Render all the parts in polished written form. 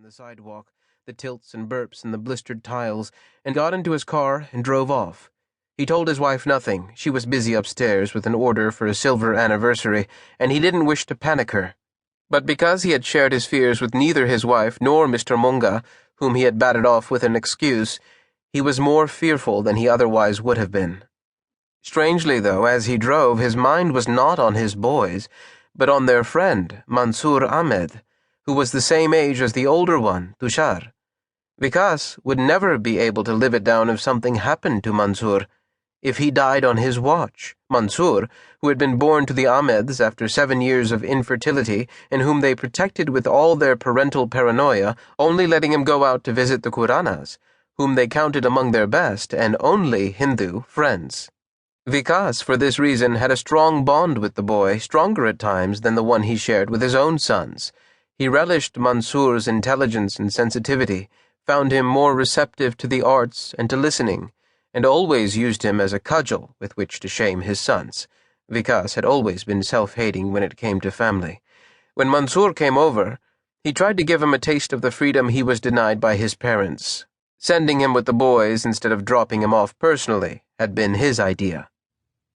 the sidewalk, the tilts and burps and the blistered tiles, and got into his car and drove off. He told his wife nothing. She was busy upstairs with an order for a silver anniversary, and he didn't wish to panic her. But because he had shared his fears with neither his wife nor Mr. Munga, whom he had batted off with an excuse, he was more fearful than he otherwise would have been. Strangely, though, as he drove, his mind was not on his boys, but on their friend, Mansoor Ahmed, who was the same age as the older one, Tushar. Vikas would never be able to live it down if something happened to Mansoor. If he died on his watch, Mansoor, who had been born to the Ahmeds after 7 years of infertility and whom they protected with all their parental paranoia, only letting him go out to visit the Khuranas, whom they counted among their best and only Hindu friends. Vikas, for this reason, had a strong bond with the boy, stronger at times than the one he shared with his own sons. He relished Mansoor's intelligence and sensitivity, found him more receptive to the arts and to listening, and always used him as a cudgel with which to shame his sons. Vikas had always been self-hating when it came to family. When Mansoor came over, he tried to give him a taste of the freedom he was denied by his parents. Sending him with the boys instead of dropping him off personally had been his idea.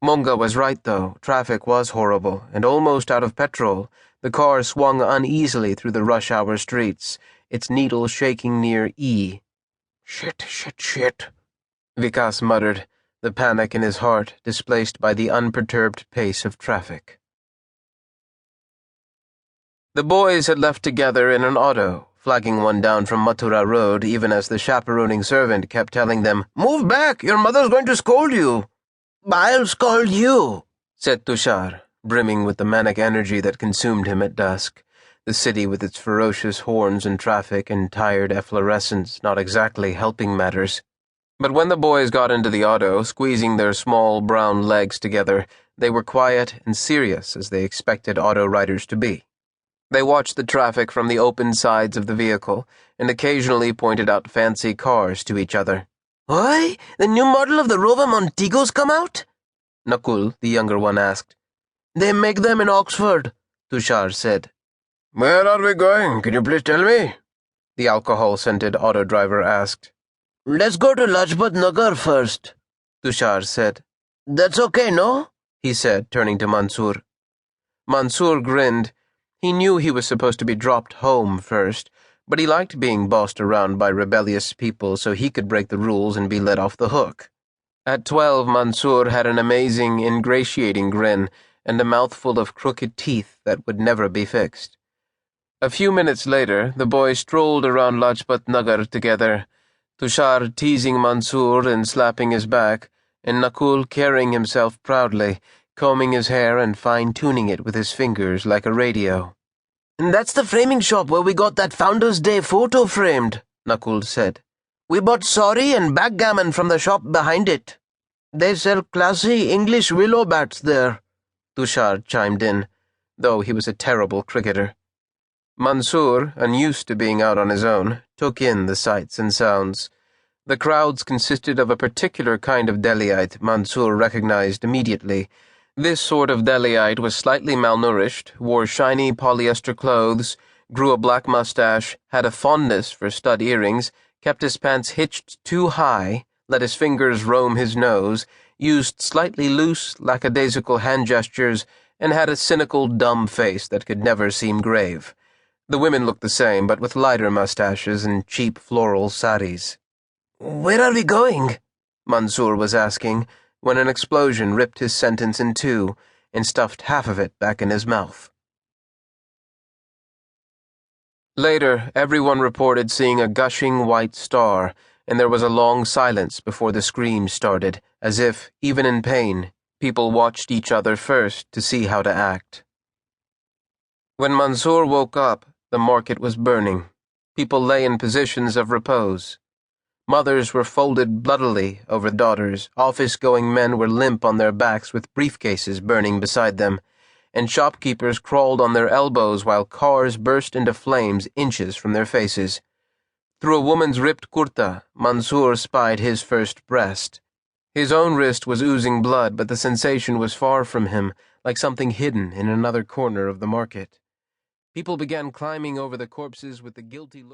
Munga was right, though. Traffic was horrible, and almost out of petrol. The car swung uneasily through the rush-hour streets, its needle shaking near E. "Shit, shit, shit," Vikas muttered, the panic in his heart displaced by the unperturbed pace of traffic. The boys had left together in an auto, flagging one down from Mathura Road even as the chaperoning servant kept telling them, "Move back, your mother's going to scold you." "I'll scold you," said Tushar, brimming with the manic energy that consumed him at dusk, the city with its ferocious horns and traffic and tired efflorescence not exactly helping matters. But when the boys got into the auto, squeezing their small brown legs together, they were quiet and serious as they expected auto riders to be. They watched the traffic from the open sides of the vehicle and occasionally pointed out fancy cars to each other. "Why, the new model of the Rover Montego's come out?" Nakul, the younger one, asked. "They make them in Oxford," Tushar said. "Where are we going? Can you please tell me?" the alcohol-scented auto driver asked. "Let's go to Lajpat Nagar first," Tushar said. "That's okay, no?" he said, turning to Mansoor. Mansoor grinned. He knew he was supposed to be dropped home first, but he liked being bossed around by rebellious people so he could break the rules and be let off the hook. At 12, Mansoor had an amazing, ingratiating grin and a mouthful of crooked teeth that would never be fixed. A few minutes later, the boys strolled around Lajpat Nagar together, Tushar teasing Mansoor and slapping his back, and Nakul carrying himself proudly, combing his hair and fine-tuning it with his fingers like a radio. "That's the framing shop where we got that Founders' Day photo framed," Nakul said. "We bought sorry and backgammon from the shop behind it. They sell classy English willow bats there," Tushar chimed in, though he was a terrible cricketer. Mansoor, unused to being out on his own, took in the sights and sounds. The crowds consisted of a particular kind of Delhiite Mansoor recognized immediately. This sort of Delhiite was slightly malnourished, wore shiny polyester clothes, grew a black mustache, had a fondness for stud earrings, kept his pants hitched too high, let his fingers roam his nose, used slightly loose, lackadaisical hand gestures, and had a cynical, dumb face that could never seem grave. The women looked the same, but with lighter mustaches and cheap floral saris. "Where are we going?" Mansoor was asking, when an explosion ripped his sentence in two and stuffed half of it back in his mouth. Later, everyone reported seeing a gushing white star, and there was a long silence before the screams started, as if, even in pain, people watched each other first to see how to act. When Mansoor woke up, the market was burning. People lay in positions of repose. Mothers were folded bloodily over daughters, office-going men were limp on their backs with briefcases burning beside them, and shopkeepers crawled on their elbows while cars burst into flames inches from their faces. Through a woman's ripped kurta, Mansoor spied his first breast. His own wrist was oozing blood, but the sensation was far from him, like something hidden in another corner of the market. People began climbing over the corpses with the guilty look